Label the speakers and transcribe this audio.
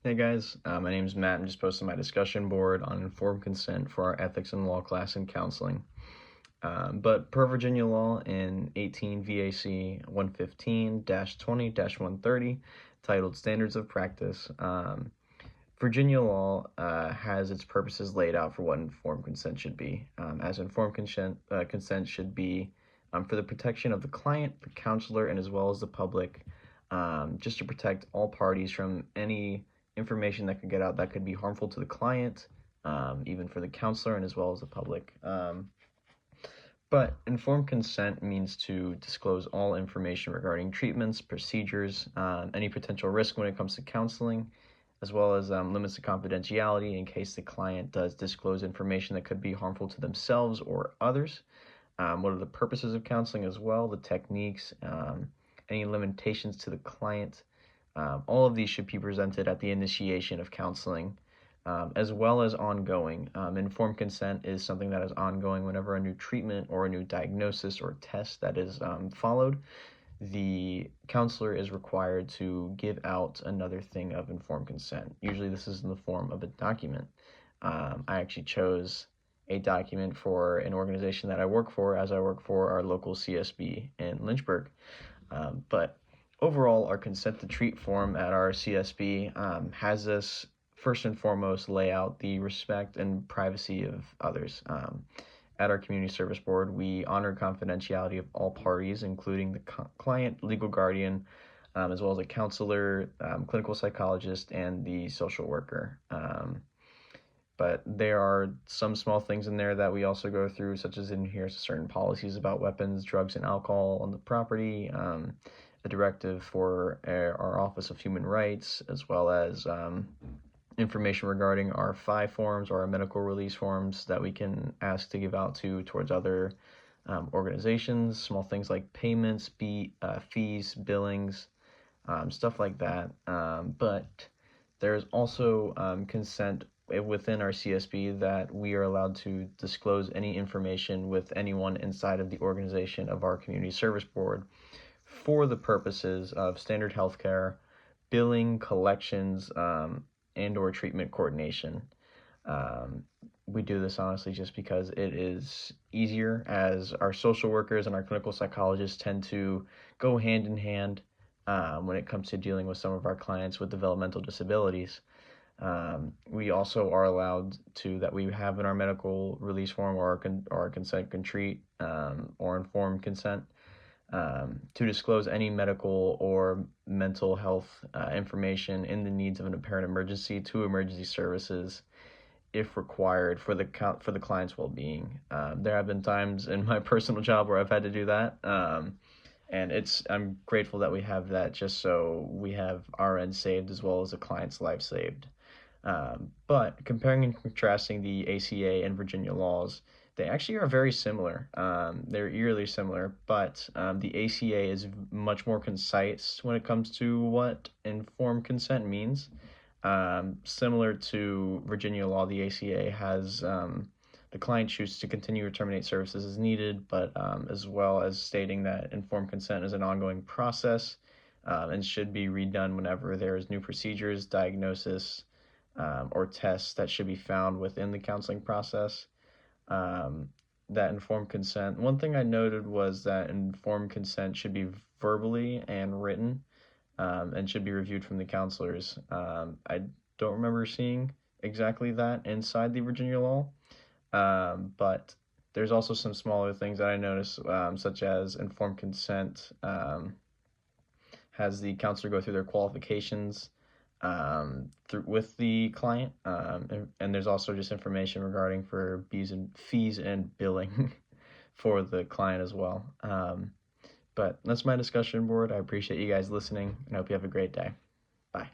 Speaker 1: Hey guys, my name is Matt. I'm just posting my discussion board on informed consent for our ethics and law class in counseling. But per Virginia law in 18 VAC 115-20-130, titled Standards of Practice, Virginia law has its purposes laid out for what informed consent should be. As informed consent should be for the protection of the client, the counselor, and as well as the public, just to protect all parties from any information that could get out that could be harmful to the client, even for the counselor and as well as the public. But informed consent means to disclose all information regarding treatments, procedures, any potential risk when it comes to counseling, as well as limits to confidentiality in case the client does disclose information that could be harmful to themselves or others. What are the purposes of counseling as well, the techniques, any limitations to the client. All of these should be presented at the initiation of counseling, as well as ongoing. Informed consent is something that is ongoing whenever a new treatment or a new diagnosis or test that is followed. The counselor is required to give out another thing of informed consent. Usually this is in the form of a document. I actually chose a document for an organization that I work for, as I work for our local CSB in Lynchburg. But overall, our consent to treat form at our CSB has us first and foremost lay out the respect and privacy of others. At our community service board, we honor confidentiality of all parties, including the client, legal guardian, as well as a counselor, clinical psychologist, and the social worker. But there are some small things in there that we also go through, such as in here certain policies about weapons, drugs, and alcohol on the property, a directive for our Office of Human Rights, as well as information regarding our FI forms or our medical release forms that we can ask to give out towards other organizations, small things like payments, fees, billings, stuff like that. But there's also consent within our CSB that we are allowed to disclose any information with anyone inside of the organization of our community service board for the purposes of standard healthcare, billing, collections, and or treatment coordination. We do this honestly just because it is easier, as our social workers and our clinical psychologists tend to go hand in hand when it comes to dealing with some of our clients with developmental disabilities. We also are allowed to, that we have in our medical release form or our consent can treat or informed consent, to disclose any medical or mental health information in the needs of an apparent emergency to emergency services if required for the client's well-being. There have been times in my personal job where I've had to do that, and I'm grateful that we have that, just so we have our end saved as well as the client's life saved. But comparing and contrasting the ACA and Virginia laws, they actually are very similar. They're eerily similar, but the ACA is much more concise when it comes to what informed consent means. Similar to Virginia law, the ACA has the client chooses to continue or terminate services as needed, but as well as stating that informed consent is an ongoing process and should be redone whenever there is new procedures, diagnosis, or tests that should be found within the counseling process. That informed consent, one thing I noted was that informed consent should be verbally and written, and should be reviewed from the counselors. I don't remember seeing exactly that inside the Virginia law, but there's also some smaller things that I noticed, such as informed consent has the counselor go through their qualifications with the client, and there's also just information regarding for fees and billing for the client as well. But that's my discussion board. I appreciate you guys listening, and I hope you have a great day. Bye.